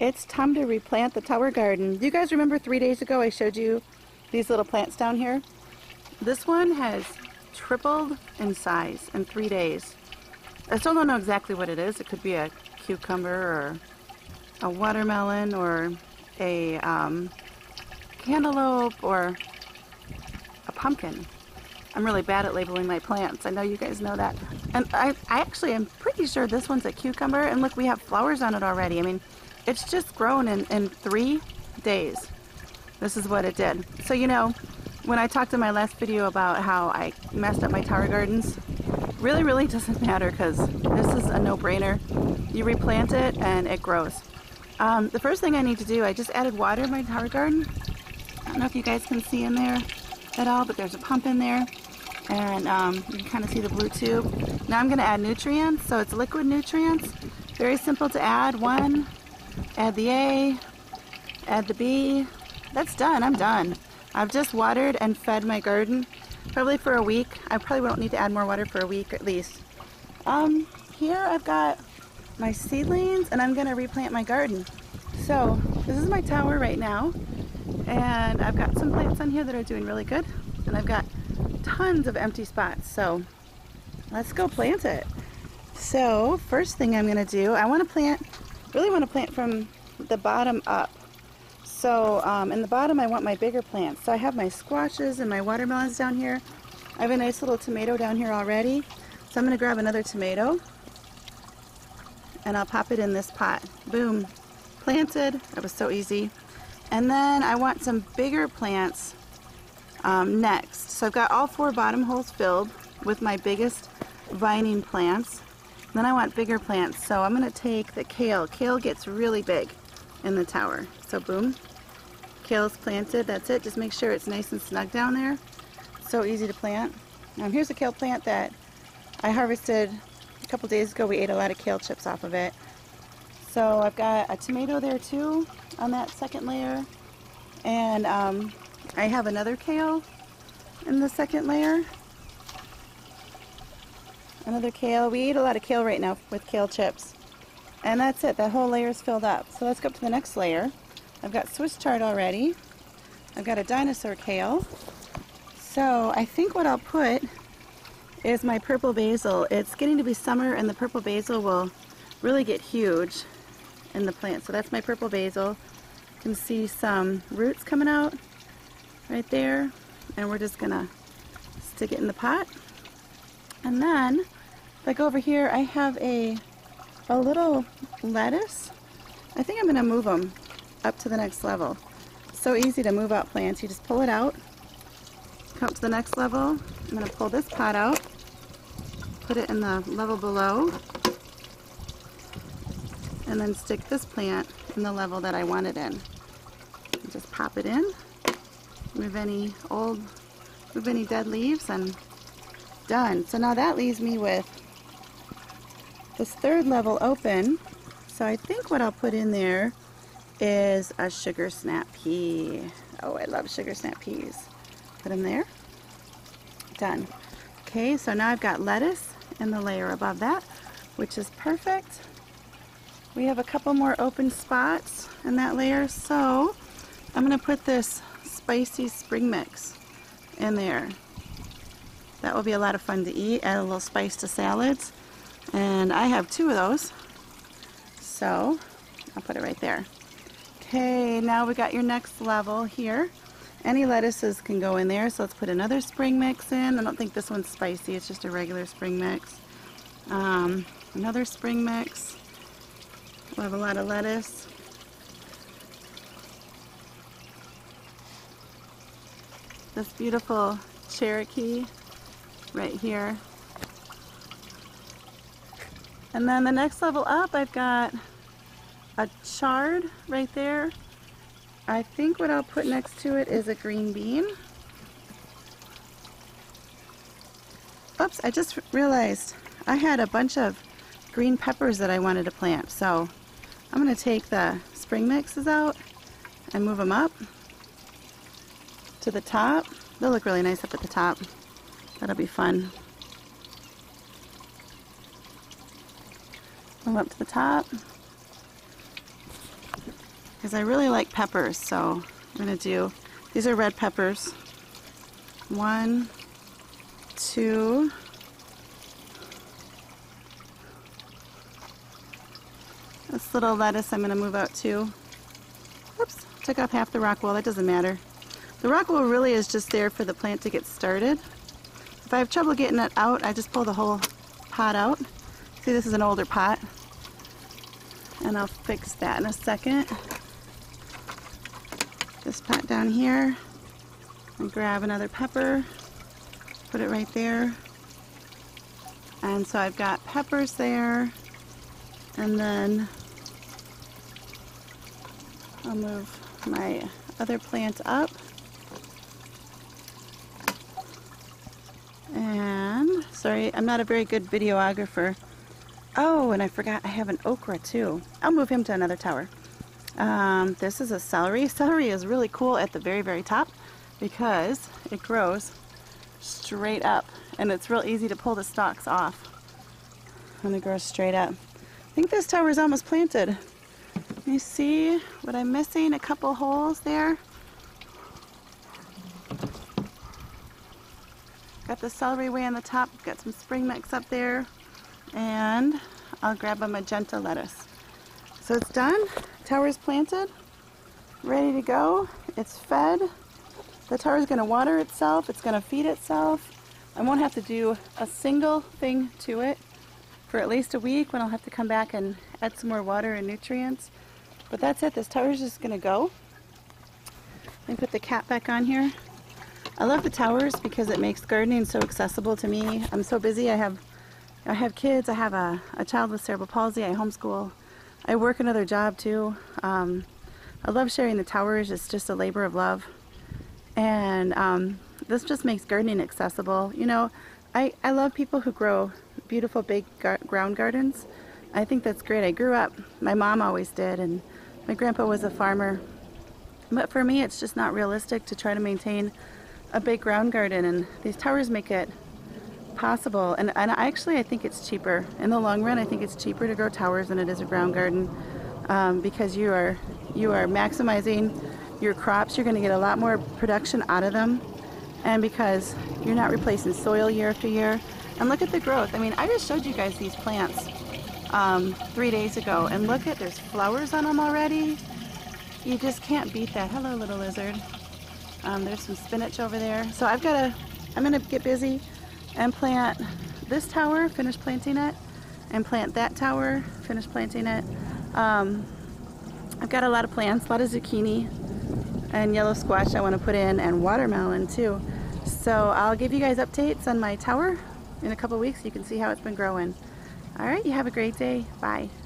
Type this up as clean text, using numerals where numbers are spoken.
It's time to replant the tower garden. Do you guys remember 3 days ago I showed you these little plants down here? This one has tripled in size in 3 days. I still don't know exactly what it is. It could be a cucumber or a watermelon or a cantaloupe or a pumpkin. I'm really bad at labeling my plants. I know you guys know that. And I actually am pretty sure this one's a cucumber. And look, we have flowers on it already. I mean, it's just grown in 3 days. This is what it did. So, you know, when I talked in my last video about how I messed up my tower gardens, really doesn't matter because this is a no-brainer. You replant it and it grows. The first thing I need to do, I just added water in my tower garden. I don't know if you guys can see in there at all, but there's a pump in there. And you can kind of see the blue tube. Now I'm going to add nutrients, so it's liquid nutrients. Very simple to add. 1, add the A, add the B. That's done. I'm done. I've just watered and fed my garden probably for a week. I probably won't need to add more water for a week at least. Here I've got my seedlings and I'm going to replant my garden. So this is my tower right now, and I've got some plants on here that are doing really good, and I've got tons of empty spots, so let's go plant it. So first thing I'm going to do, I want to plant, really want to plant from the bottom up. So in the bottom I want my bigger plants. So I have my squashes and my watermelons down here. I have a nice little tomato down here already. So I'm going to grab another tomato and I'll pop it in this pot. Boom, planted. That was so easy. And then I want some bigger plants next. So I've got all 4 bottom holes filled with my biggest vining plants. Then I want bigger plants, so I'm going to take the kale. Kale gets really big in the tower. So boom, kale's planted. That's it. Just make sure it's nice and snug down there. So easy to plant. Here's a kale plant that I harvested a couple days ago. We ate a lot of kale chips off of it. So I've got a tomato there too on that second layer. And I have another kale in the second layer. Another kale. We eat a lot of kale right now with kale chips. And that's it. That whole layer is filled up. So let's go up to the next layer. I've got Swiss chard already. I've got a dinosaur kale. So I think what I'll put is my purple basil. It's getting to be summer and the purple basil will really get huge in the plant. So that's my purple basil. You can see some roots coming out right there. And we're just gonna stick it in the pot. And then if I go over here, I have a little lettuce. I think I'm gonna move them up to the next level. So easy to move out plants. You just pull it out, come up to the next level. I'm gonna pull this pot out, put it in the level below, and then stick this plant in the level that I want it in. And just pop it in, remove any dead leaves, and done. So now that leaves me with this third level open. So I think what I'll put in there is a sugar snap pea. Oh, I love sugar snap peas. Put them there. Done. Okay, so now I've got lettuce in the layer above that, which is perfect. We have a couple more open spots in that layer, so I'm going to put this spicy spring mix in there. That will be a lot of fun to eat. Add a little spice to salads. And I have 2 of those. So I'll put it right there. Okay, now we got your next level here. Any lettuces can go in there. So let's put another spring mix in. I don't think this one's spicy. It's just a regular spring mix. Another spring mix. We'll have a lot of lettuce. This beautiful Cherokee right here. And then the next level up, I've got a chard right there. I think what I'll put next to it is a green bean. Oops, I just realized I had a bunch of green peppers that I wanted to plant. So I'm going to take the spring mixes out and move them up to the top. They'll look really nice up at the top. That'll be fun. Move up to the top. because I really like peppers, so I'm going to do, these are red peppers. 1, 2, this little lettuce I'm going to move out too. Oops, took off half the rock wool, that doesn't matter. The rock wool really is just there for the plant to get started. If I have trouble getting it out, I just pull the whole pot out. See, this is an older pot, and I'll fix that in a second. This pot down here, and grab another pepper, put it right there. And so I've got peppers there, and then I'll move my other plant up. And, sorry, I'm not a very good videographer. Oh, and I forgot I have an okra too. I'll move him to another tower. This is a celery. Celery is really cool at the very, very top because it grows straight up, and it's real easy to pull the stalks off when it grows straight up. I think this tower is almost planted. You see what I'm missing? A couple holes there. Got the celery way on the top. Got some spring mix up there, and I'll grab a magenta lettuce. So it's done. Tower's planted, ready to go. It's fed. The tower's going to water itself. It's going to feed itself. I won't have to do a single thing to it for at least a week, when I'll have to come back and add some more water and nutrients. But that's it. This tower's just going to go. Let me put the cap back on here. I love the towers because it makes gardening so accessible to me. I'm so busy. I have kids. I have a child with cerebral palsy. I homeschool. I work another job too. I love sharing the towers. It's just a labor of love. And this just makes gardening accessible. You know, I love people who grow beautiful big ground gardens. I think that's great. I grew up, my mom always did, and my grandpa was a farmer. But for me, it's just not realistic to try to maintain a big ground garden, and these towers make it possible. And actually, I think it's cheaper. In the long run, I think it's cheaper to grow towers than it is a ground garden, because you are maximizing your crops. You're going to get a lot more production out of them, and because you're not replacing soil year after year. And look at the growth. I mean, I just showed you guys these plants 3 days ago, and look at, there's flowers on them already. You just can't beat that. Hello, little lizard. There's some spinach over there. So I'm gonna get busy and plant this tower, finish planting it, and plant that tower, finish planting it. I've got a lot of plants, a lot of zucchini and yellow squash I want to put in, and watermelon too. So I'll give you guys updates on my tower in a couple weeks. You can see how it's been growing. All right, you have a great day. Bye.